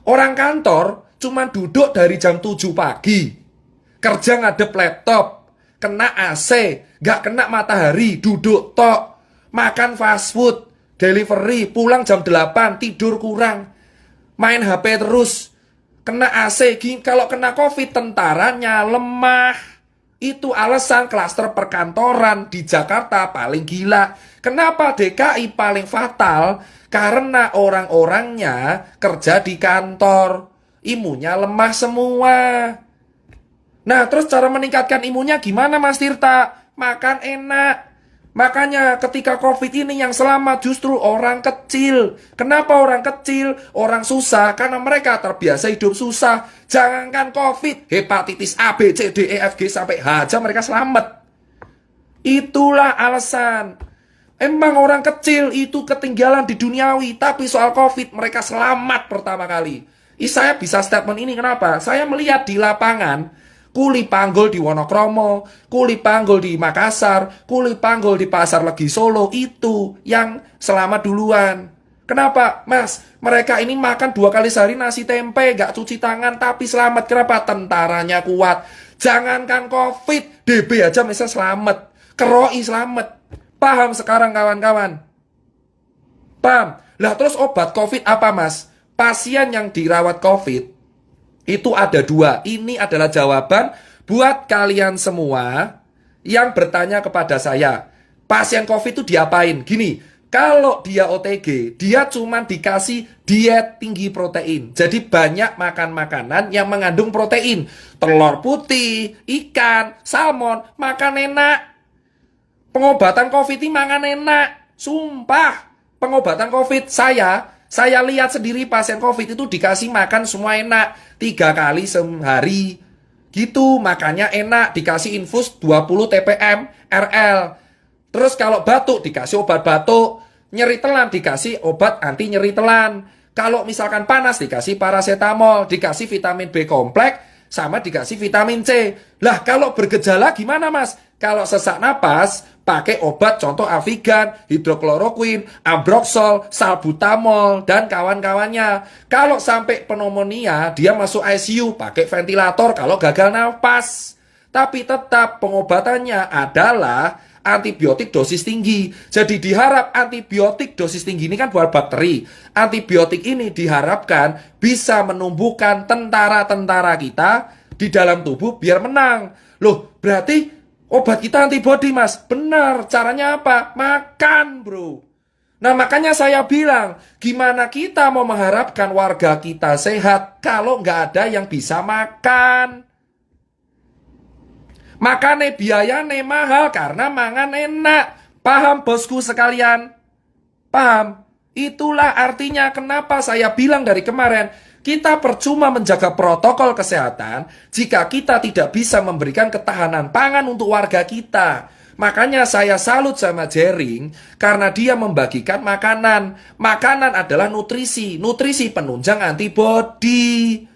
Orang kantor cuma duduk dari jam 7 pagi. Kerja ngadep laptop, kena AC, gak kena matahari, duduk tok. Makan fast food, delivery, pulang jam 8, tidur kurang. Main HP terus, kena AC. Kalau kena COVID, tentaranya lemah. Itu alasan klaster perkantoran di Jakarta paling gila. Kenapa DKI paling fatal? Karena orang-orangnya kerja di kantor. Imunnya lemah semua. Nah, terus cara meningkatkan imunnya gimana, Mas Tirta? Makan enak. Makanya ketika COVID ini yang selamat justru orang kecil. Kenapa orang kecil? Orang susah karena mereka terbiasa hidup susah. Jangankan COVID, hepatitis A, B, C, D, E, F, G sampai H aja mereka selamat. Itulah alasan. Emang orang kecil itu ketinggalan di duniawi, tapi soal COVID mereka selamat pertama kali. Saya bisa statement ini kenapa? Saya melihat di lapangan, kuli panggul di Wonokromo, kuli panggul di Makassar, kuli panggul di Pasar Legi Solo, itu yang selamat duluan. Kenapa? Mas, mereka ini makan 2 kali sehari nasi tempe, gak cuci tangan, tapi selamat. Kenapa? Tentaranya kuat. Jangankan COVID, DB aja bisa selamat. Keroi selamat. Paham sekarang kawan-kawan? Paham? Lah terus obat COVID apa, Mas? Pasien yang dirawat COVID itu ada 2. Ini adalah jawaban buat kalian semua yang bertanya kepada saya. Pasien COVID itu diapain? Gini, kalau dia OTG, dia cuma dikasih diet tinggi protein. Jadi banyak makan makanan yang mengandung protein. Telur putih, ikan, salmon, makan enak. Pengobatan COVID ini makan enak. Sumpah, pengobatan COVID saya lihat sendiri pasien COVID itu dikasih makan semua enak. 3 kali sehari. Gitu, makannya enak. Dikasih infus 20 TPM RL. Terus kalau batuk dikasih obat batuk. Nyeri telan dikasih obat anti nyeri telan. Kalau misalkan panas dikasih paracetamol. Dikasih vitamin B kompleks. Sama dikasih vitamin C. Lah kalau bergejala gimana, Mas? Kalau sesak napas, pakai obat contoh Avigan, hidrokloroquine, ambroxol, salbutamol, dan kawan-kawannya. Kalau sampai pneumonia, dia masuk ICU, pakai ventilator kalau gagal nafas. Tapi tetap pengobatannya adalah antibiotik dosis tinggi. Jadi diharap antibiotik dosis tinggi ini kan buat bakteri. Antibiotik ini diharapkan bisa menumbuhkan tentara-tentara kita di dalam tubuh biar menang. Loh, berarti obat kita antibody, Mas. Benar, caranya apa? Makan, bro. Nah, makanya saya bilang, gimana kita mau mengharapkan warga kita sehat kalau nggak ada yang bisa makan? Makanya biayanya mahal karena mangan enak. Paham, bosku sekalian? Paham? Itulah artinya kenapa saya bilang dari kemarin, kita percuma menjaga protokol kesehatan jika kita tidak bisa memberikan ketahanan pangan untuk warga kita. Makanya saya salut sama Jering karena dia membagikan makanan. Makanan adalah nutrisi, nutrisi penunjang antibodi.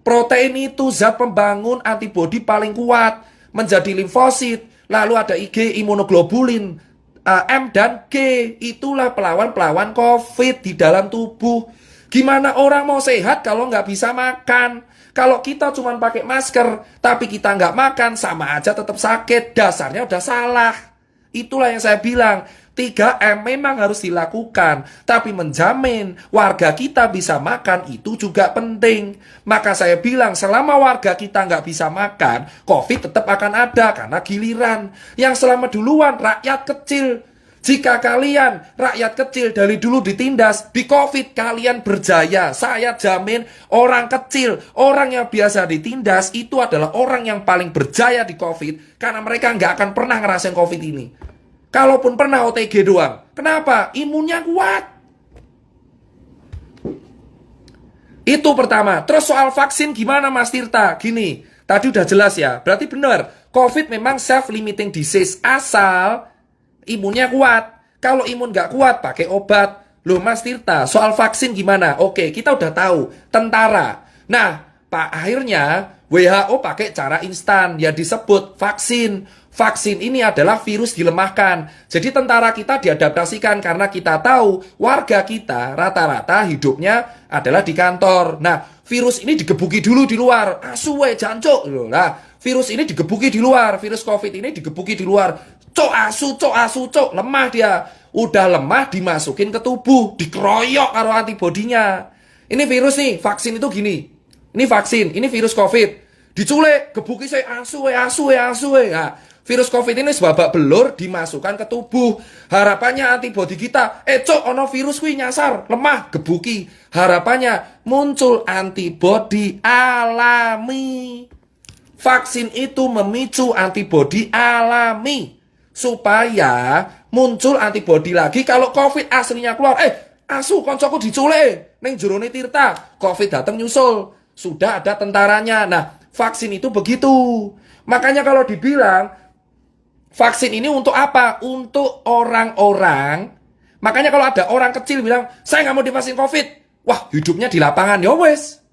Protein itu zat pembangun antibodi paling kuat, menjadi limfosit, lalu ada IG, imunoglobulin, M dan G, itulah pelawan-pelawan COVID di dalam tubuh. Gimana orang mau sehat kalau nggak bisa makan? Kalau kita cuma pakai masker, tapi kita nggak makan, sama aja tetap sakit. Dasarnya udah salah. Itulah yang saya bilang, 3M memang harus dilakukan, tapi menjamin warga kita bisa makan itu juga penting. Maka saya bilang selama warga kita nggak bisa makan, COVID tetap akan ada karena giliran. Yang selamat duluan rakyat kecil. Jika kalian rakyat kecil dari dulu ditindas, di COVID kalian berjaya. Saya jamin orang kecil, orang yang biasa ditindas itu adalah orang yang paling berjaya di COVID, karena mereka nggak akan pernah ngerasain COVID ini. Kalaupun pernah OTG doang. Kenapa? Imunnya kuat. Itu pertama. Terus soal vaksin gimana, Mas Tirta? Gini, tadi udah jelas ya. Berarti benar, COVID memang self-limiting disease asal imunnya kuat. Kalau imun nggak kuat, pakai obat. Loh, Mas Tirta, soal vaksin gimana? Oke, kita udah tahu. Tentara. Nah, akhirnya WHO pakai cara instan, ya disebut vaksin. Vaksin ini adalah virus dilemahkan. Jadi tentara kita diadaptasikan karena kita tahu warga kita rata-rata hidupnya adalah di kantor. Nah, virus ini digebuki dulu di luar. Asuwe jancuk. Nah, virus ini digebuki di luar. Virus COVID ini digebuki di luar. Cok asu, cok. Lemah dia. Udah lemah dimasukin ke tubuh. Dikeroyok karo antibodinya. Ini virus nih, vaksin itu gini. Ini vaksin, ini virus COVID. Diculik, gebuki saya asu. Nah, virus COVID ini sebabak belur dimasukkan ke tubuh. Harapannya antibodi kita, cok ono virus kuwi nyasar, lemah, gebuki. Harapannya muncul antibodi alami. Vaksin itu memicu antibodi alami supaya muncul antibodi lagi kalau COVID aslinya keluar. Asu koncoku diculik ning jerone Tirta, COVID datang nyusul. Sudah ada tentaranya. Nah, vaksin itu begitu. Makanya kalau dibilang vaksin ini untuk apa? Untuk orang-orang. Makanya kalau ada orang kecil bilang, saya nggak mau divaksin COVID. Wah, hidupnya di lapangan. Ya wes.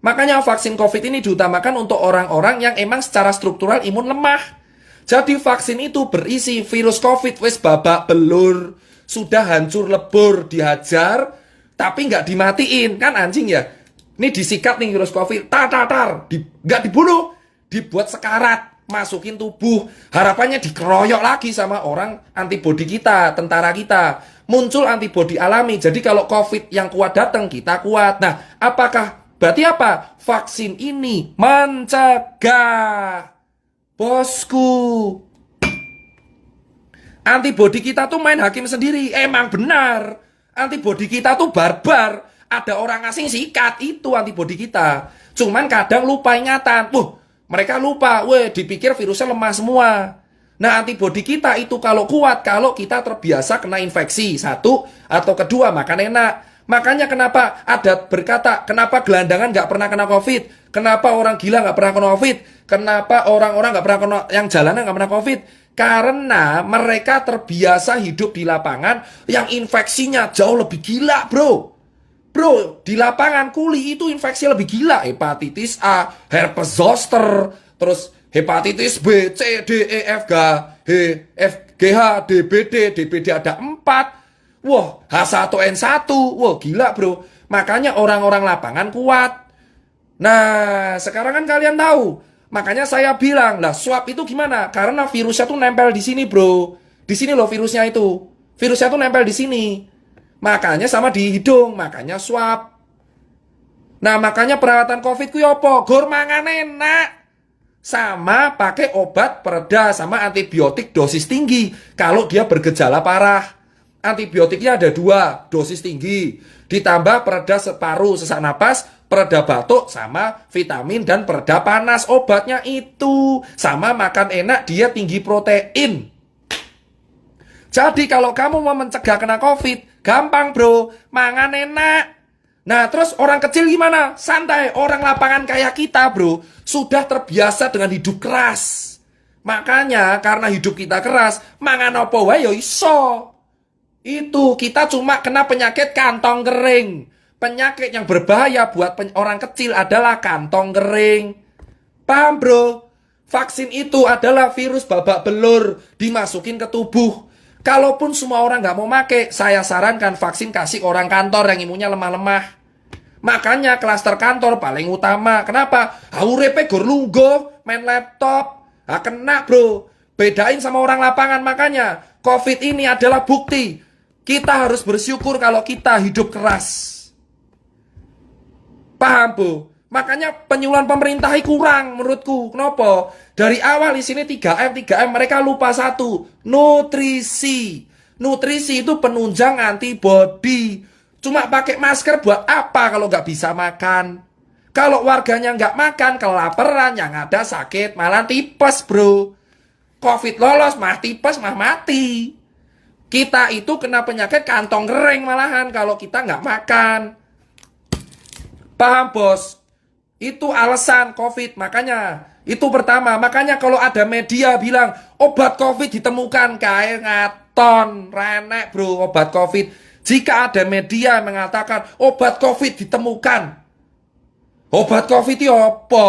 Makanya vaksin COVID ini diutamakan untuk orang-orang yang emang secara struktural imun lemah. Jadi vaksin itu berisi virus COVID. Wes babak belur. Sudah hancur lebur, dihajar. Tapi nggak dimatiin. Kan anjing ya. Ini disikat nih virus COVID. Nggak dibunuh. Dibuat sekarat. Masukin tubuh, harapannya dikeroyok lagi sama orang antibodi kita, tentara kita. Muncul antibodi alami. Jadi kalau COVID yang kuat datang, kita kuat. Nah, berarti apa? Vaksin ini mencegah. Bosku. Antibodi kita tuh main hakim sendiri. Emang benar. Antibodi kita tuh barbar. Ada orang asing sikat, itu antibodi kita. Cuman kadang lupa ingatan. Mereka lupa, dipikir virusnya lemah semua. Nah, antibodi kita itu kalau kuat, kalau kita terbiasa kena infeksi, satu, atau kedua, makan enak. Makanya kenapa ada berkata, kenapa gelandangan gak pernah kena COVID? Kenapa orang gila gak pernah kena COVID? Kenapa orang-orang gak pernah kena, yang jalanan gak pernah COVID? Karena mereka terbiasa hidup di lapangan yang infeksinya jauh lebih gila, bro. Bro, di lapangan kuli itu infeksi lebih gila. Hepatitis A, herpes zoster, terus hepatitis B, C, D, E, F, G, H, DBD ada 4. Wah, H1N1. Wah, gila bro. Makanya orang-orang lapangan kuat. Nah, sekarang kan kalian tahu. Makanya saya bilang, lah swab itu gimana? Karena virusnya tuh nempel di sini bro. Di sini loh virusnya itu. Virusnya tuh nempel di sini. Makanya sama di hidung, makanya swab. Nah, makanya perawatan COVID ku apa? Gor mangan enak. Sama pakai obat pereda sama antibiotik dosis tinggi kalau dia bergejala parah. Antibiotiknya ada 2, dosis tinggi. Ditambah pereda paru, sesak napas, pereda batuk, sama vitamin dan pereda panas. Obatnya itu. Sama makan enak, dia tinggi protein. Jadi kalau kamu mau mencegah kena COVID, gampang bro, mangan enak. Nah terus orang kecil gimana? Santai, orang lapangan kayak kita bro, sudah terbiasa dengan hidup keras. Makanya karena hidup kita keras, mangan apa wae yo iso. Itu kita cuma kena penyakit kantong kering. Penyakit yang berbahaya buat orang kecil adalah kantong kering. Paham bro? Vaksin itu adalah virus babak belur dimasukin ke tubuh. Kalaupun semua orang nggak mau make, saya sarankan vaksin kasih orang kantor yang imunnya lemah-lemah. Makanya klaster kantor paling utama. Kenapa? Urepe gor lungguh, main laptop. Kena bro. Bedain sama orang lapangan. Makanya COVID ini adalah bukti. Kita harus bersyukur kalau kita hidup keras. Paham bu? Makanya penyuluhan pemerintah kurang menurutku. Kenapa? Dari awal di sini 3M mereka lupa satu, nutrisi. Nutrisi itu penunjang antibodi. Cuma pakai masker buat apa kalau nggak bisa makan? Kalau warganya nggak makan, kelaparan, yang ada sakit, malah tipes bro. COVID lolos, mah tipes, mah mati. Kita itu kena penyakit kantong kering malahan kalau kita nggak makan. Paham bos? Itu alasan COVID, makanya itu pertama. Makanya kalau ada media bilang obat COVID ditemukan, kayak ngaton, renek bro obat COVID. Jika ada media yang mengatakan obat COVID ditemukan, obat COVID itu apa?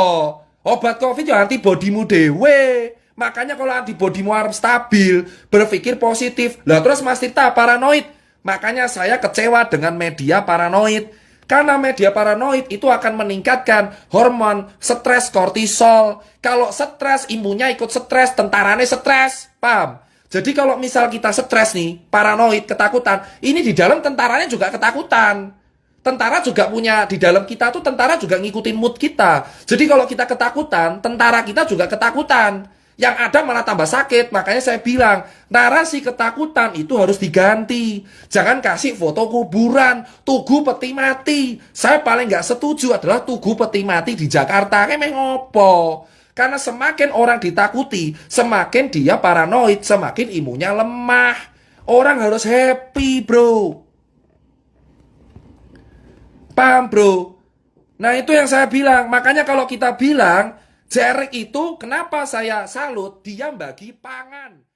Obat COVID itu antibodimu dewe. Makanya kalau antibodimu harus stabil, berpikir positif. Lah terus Mas Tirta paranoid. Makanya saya kecewa dengan media paranoid. Karena media paranoid itu akan meningkatkan hormon stres kortisol. Kalau stres, imunnya ikut stres, tentaranya stres. Paham? Jadi kalau misal kita stres nih, paranoid, ketakutan, ini di dalam tentaranya juga ketakutan. Tentara juga punya, di dalam kita tuh tentara juga ngikutin mood kita. Jadi kalau kita ketakutan, tentara kita juga ketakutan. Yang ada malah tambah sakit. Makanya saya bilang, narasi ketakutan itu harus diganti. Jangan kasih foto kuburan, tugu peti mati. Saya paling nggak setuju adalah tugu peti mati di Jakarta. Kayak ngopo. Karena semakin orang ditakuti, semakin dia paranoid, semakin imunnya lemah. Orang harus happy, bro. Paham, bro? Nah, itu yang saya bilang. Makanya kalau kita bilang, Jerik itu kenapa saya salut, dia bagi pangan.